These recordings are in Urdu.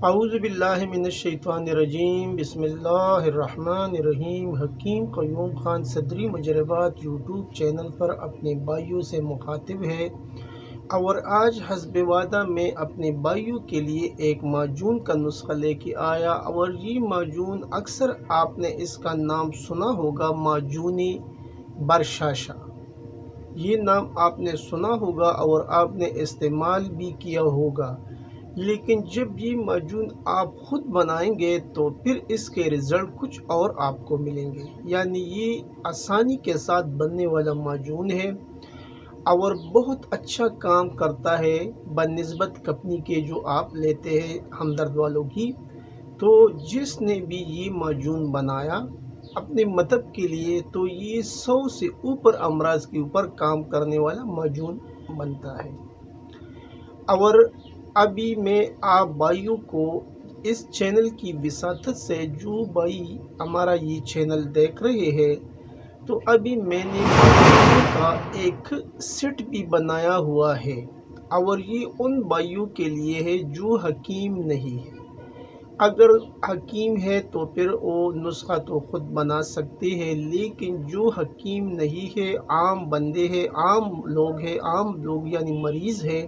اعوذ باللہ من الشیطان الرجیم، بسم اللہ الرحمن الرحیم۔ حکیم قیوم خان صدری مجربات یوٹیوب چینل پر اپنے بھائیوں سے مخاطب ہے اور آج حسب وعدہ میں اپنے بھائیوں کے لیے ایک معجون کا نسخہ لے کے آیا، اور یہ معجون اکثر آپ نے اس کا نام سنا ہوگا، معجونی برشاشہ۔ یہ نام آپ نے سنا ہوگا اور آپ نے استعمال بھی کیا ہوگا، لیکن جب یہ معجون آپ خود بنائیں گے تو پھر اس کے رزلٹ کچھ اور آپ کو ملیں گے۔ یعنی یہ آسانی کے ساتھ بننے والا معجون ہے اور بہت اچھا کام کرتا ہے بنسبت کمپنی کے جو آپ لیتے ہیں ہمدرد والوں کی۔ تو جس نے بھی یہ معجون بنایا اپنے مطلب کے لیے، تو یہ 100 سے اوپر امراض کے اوپر کام کرنے والا معجون بنتا ہے۔ اور ابھی میں آپ بھائیوں کو اس چینل کی وساطت سے، جو بھائی ہمارا یہ چینل دیکھ رہے ہیں، تو ابھی میں نے معجون کا ایک سیٹ بھی بنایا ہوا ہے، اور یہ ان بھائیوں کے لیے ہے جو حکیم نہیں ہے۔ اگر حکیم ہے تو پھر وہ نسخہ تو خود بنا سکتے ہیں، لیکن جو حکیم نہیں ہے، عام بندے ہیں، عام لوگ یعنی مریض ہے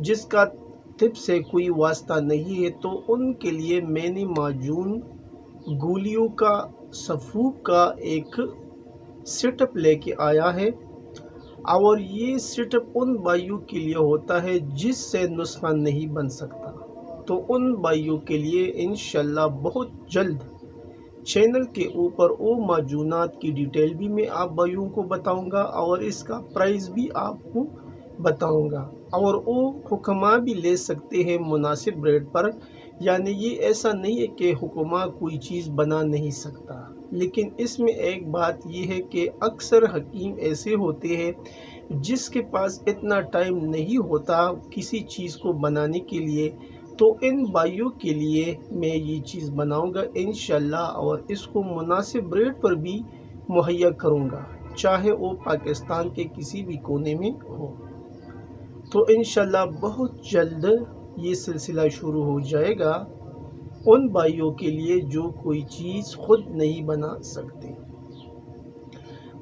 جس کا طب سے کوئی واسطہ نہیں ہے، تو ان کے لیے میں نے معجون گولیوں کا سفوف کا ایک سیٹ اپ لے کے آیا ہے، اور یہ سیٹ اپ ان بھائیوں کے لیے ہوتا ہے جس سے نسخہ نہیں بن سکتا۔ تو ان بھائیوں کے لیے انشاءاللہ بہت جلد چینل کے اوپر وہ معجونات کی ڈیٹیل بھی میں آپ بھائیوں کو بتاؤں گا، اور اس کا پرائز بھی آپ کو بتاؤں گا، اور وہ حکماں بھی لے سکتے ہیں مناسب ریٹ پر۔ یعنی یہ ایسا نہیں ہے کہ حکماں کوئی چیز بنا نہیں سکتا، لیکن اس میں ایک بات یہ ہے کہ اکثر حکیم ایسے ہوتے ہیں جس کے پاس اتنا ٹائم نہیں ہوتا کسی چیز کو بنانے کے لیے، تو ان بھائیوں کے لیے میں یہ چیز بناؤں گا انشاءاللہ، اور اس کو مناسب ریٹ پر بھی مہیا کروں گا، چاہے وہ پاکستان کے کسی بھی کونے میں ہو۔ تو انشاءاللہ بہت جلد یہ سلسلہ شروع ہو جائے گا ان بھائیوں کے لیے جو کوئی چیز خود نہیں بنا سکتے۔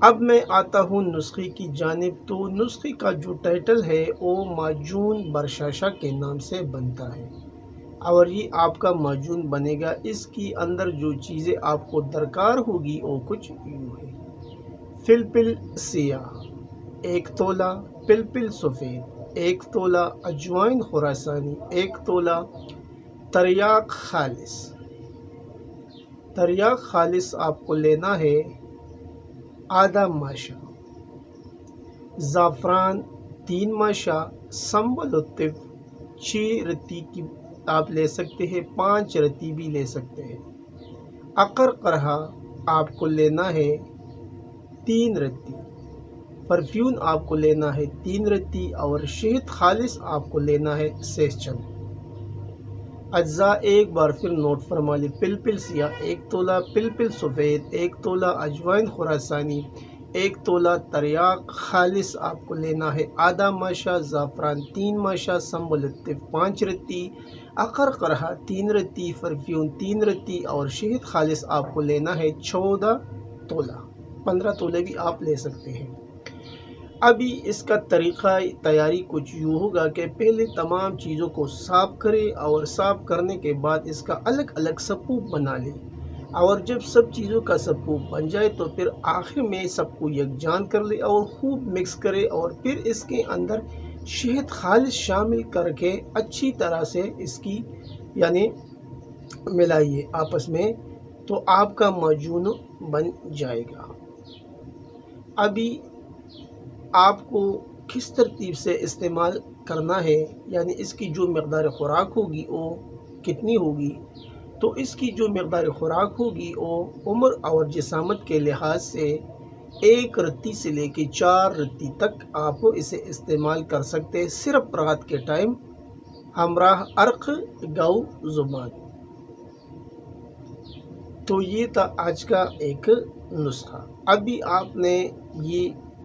اب میں آتا ہوں نسخے کی جانب۔ تو نسخے کا جو ٹائٹل ہے وہ معجون برشاشہ کے نام سے بنتا ہے، اور یہ آپ کا معجون بنے گا۔ اس کی اندر جو چیزیں آپ کو درکار ہوگی وہ کچھ یوں ہے: فلفل سیاہ 1 تولہ، فلفل سفید 1 تولہ، اجوائن خراسانی 1 تولہ، تریاق خالص آپ کو لینا ہے آدھا ماشا، زعفران 3 ماشا، سنبل الطب 6 رتی کی آپ لے سکتے ہیں، 5 رتی بھی لے سکتے ہیں، عقر قرہا آپ کو لینا ہے 3 رتی، پرفیون آپ کو لینا ہے 3 رتی، اور شہد خالص آپ کو لینا ہے 6 چند۔ اجزاء ایک بار پھر نوٹ فرما لیں: فلفل سیاہ 1 تولہ، فلفل سفید 1 تولہ، اجوائن خراسانی 1 تولہ، تریاق خالص آپ کو لینا ہے آدھا ماشا، زعفران 3 ماشا، سنبل الطب 5 رتی، عقر قرہا 3 رتی، پرفیون 3 رتی، اور شہد خالص آپ کو لینا ہے 14 تولہ، 15 تولے بھی آپ لے سکتے ہیں۔ ابھی اس کا طریقہ تیاری کچھ یوں ہوگا کہ پہلے تمام چیزوں کو صاف کرے، اور صاف کرنے کے بعد اس کا الگ الگ سپوپ بنا لے، اور جب سب چیزوں کا سپوپ بن جائے تو پھر آخر میں سب کو یکجان کر لے اور خوب مکس کرے، اور پھر اس کے اندر شہد خالص شامل کر کے اچھی طرح سے اس کی یعنی ملائیے آپس میں، تو آپ کا معجون بن جائے گا۔ ابھی آپ کو کس ترتیب سے استعمال کرنا ہے، یعنی اس کی جو مقدار خوراک ہوگی وہ کتنی ہوگی، تو اس کی جو مقدار خوراک ہوگی وہ عمر اور جسامت کے لحاظ سے 1 رتی سے لے کے 4 رتی تک آپ اسے استعمال کر سکتے ہیں، صرف رات کے ٹائم ہمراہ عرق گو زبان۔ تو یہ تھا آج کا ایک نسخہ۔ ابھی آپ نے یہ